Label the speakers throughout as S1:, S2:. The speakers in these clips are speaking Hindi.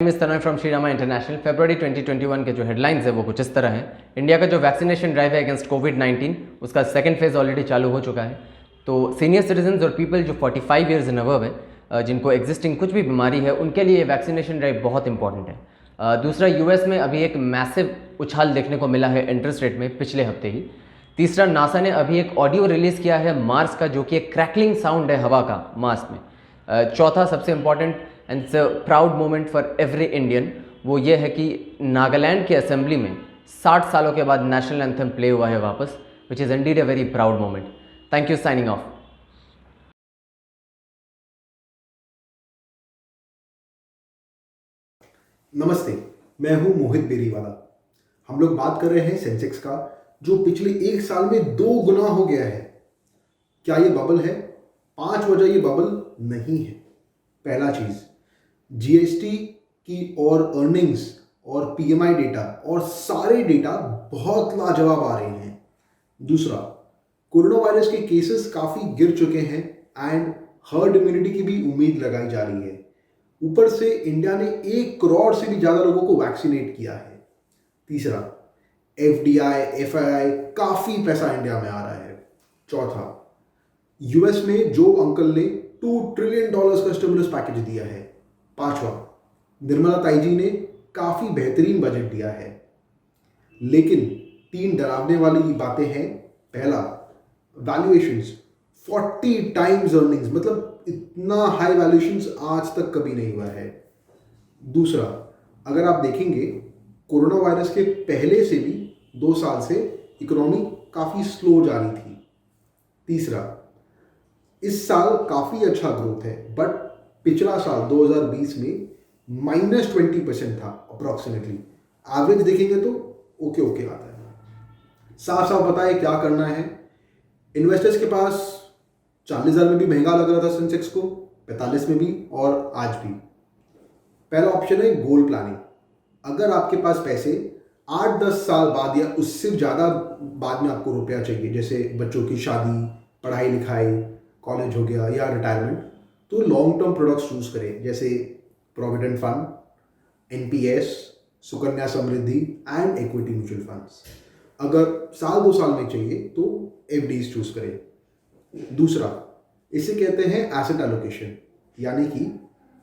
S1: इस तरह फ्रॉम श्रीरामा इंटरनेशनल। फरवरी 2021 के जो हेडलाइंस है वो कुछ इस तरह हैं। इंडिया का जो वैक्सीनेशन ड्राइव है अगेंस्ट कोविड-19 उसका सेकंड फेज़ ऑलरेडी चालू हो चुका है। तो सीनियर सिटीजन्स और पीपल जो 45 ईयर्स एंड अबव है, जिनको एग्जिस्टिंग कुछ भी बीमारी है, उनके लिए वैक्सीनेशन ड्राइव बहुत इंपॉर्टेंट है। दूसरा, यूएस में अभी एक मैसिव उछाल देखने को मिला है इंटरेस्ट रेट में पिछले हफ्ते ही। तीसरा, नासा ने अभी एक ऑडियो रिलीज़ किया है मार्स का, जो कि एक क्रैकलिंग साउंड है हवा का मार्स में। चौथा, सबसे important and proud moment for every Indian, वो ये है कि नागालैंड के असेंबली में 60 सालों के बाद नेशनल एंथम प्ले हुआ है वापस, which is indeed a very proud moment. Thank you, signing off.
S2: नमस्ते, मैं हूं मोहित बेरीवाला। हम लोग बात कर रहे हैं सेंसेक्स का, जो पिछले एक साल में 2 गुना हो गया है। क्या ये बबल है? 5 वजह ये बबल नहीं है। पहला चीज, जीएसटी की और अर्निंग्स और पीएमआई डेटा और सारे डेटा बहुत लाजवाब आ रहे हैं। दूसरा, कोरोना वायरस के केसेस काफी गिर चुके हैं एंड हर्ड इम्यूनिटी की भी उम्मीद लगाई जा रही है। ऊपर से इंडिया ने 1 करोड़ से भी ज्यादा लोगों को वैक्सीनेट किया है। तीसरा, एफडीआई, एफआईआई, काफी पैसा इंडिया में आ रहा है। चौथा, यूएस में जो अंकल ने $2 ट्रिलियन का स्टिमुलस पैकेज दिया है। पांचवा, निर्मला ताई जी ने काफी बेहतरीन बजट दिया है। लेकिन 3 डरावने वाली बातें हैं। पहला, वैल्यूएशंस 40 टाइम्स अर्निंग्स, मतलब इतना हाई वैल्यूएशंस आज तक कभी नहीं हुआ है। दूसरा, अगर आप देखेंगे कोरोना वायरस के पहले से भी 2 साल से इकोनॉमी काफी स्लो जा रही थी। तीसरा, इस साल काफी अच्छा ग्रोथ है, बट पिछला साल 2020 में -20% था अप्रॉक्सीमेटली। एवरेज देखेंगे तो ओके आता है। साफ साफ बताएं क्या करना है। इन्वेस्टर्स के पास 40,000 में भी महंगा लग रहा था सेंसेक्स को, 45 में भी और आज भी। पहला ऑप्शन है गोल प्लानिंग। अगर आपके पास पैसे 8-10 साल बाद या उससे ज़्यादा बाद में आपको रुपया चाहिए, जैसे बच्चों की शादी, पढ़ाई लिखाई, कॉलेज हो गया या रिटायरमेंट, तो लॉन्ग टर्म प्रोडक्ट्स चूज करें, जैसे provident fund, NPS, Sukanya Samriddhi and equity mutual funds. अगर 1-2 साल में चाहिए तो एफडीज चूज करें। दूसरा, इसे कहते हैं एसेट एलोकेशन, यानी कि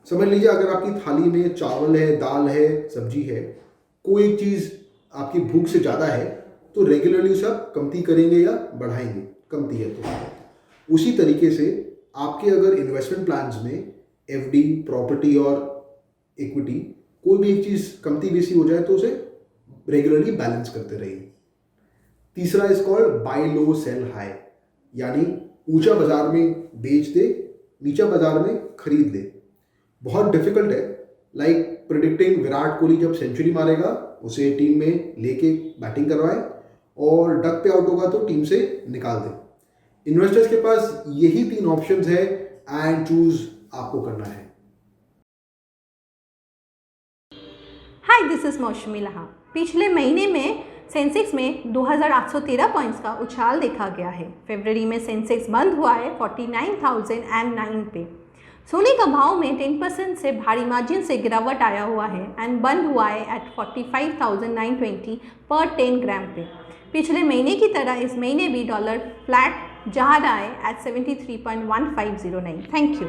S2: समझ लीजिए अगर आपकी थाली में चावल है, दाल है, सब्जी है, कोई एक चीज़ आपकी भूख से ज़्यादा है तो रेगुलरली उसे आप कमती करेंगे या बढ़ाएंगे, कमती है तो। उसी तरीके से आपके अगर इन्वेस्टमेंट प्लान्स में एफडी, प्रॉपर्टी और इक्विटी, कोई भी एक चीज़ कमती बेसी हो जाए तो उसे रेगुलरली बैलेंस करते रहिए। तीसरा is called buy low sell high, यानी ऊंचा बाजार में बेच दे, नीचा बाजार में खरीद ले। बहुत डिफिकल्ट है, लाइक प्रिडिक्टिंग विराट कोहली जब सेंचुरी मारेगा उसे टीम में लेके बैटिंग करवाए, और डक पे आउट होगा तो टीम से निकाल दे। इन्वेस्टर्स के पास यही 3 ऑप्शंस है एंड चूज आपको करना है।
S3: हाय, दिस इज मौसमी लहा। पिछले महीने में सेंसेक्स में 2813 पॉइंट्स का उछाल देखा गया है। फरवरी में सेंसेक्स बंद हुआ है 49,009 पे। सोने का भाव में 10% से भारी मार्जिन से गिरावट आया हुआ है एंड बंद हुआ है एट 45,920 पर 10 ग्राम पे। पिछले महीने की तरह इस महीने भी डॉलर फ्लैट जहां आए एट 73.1509। Thank you.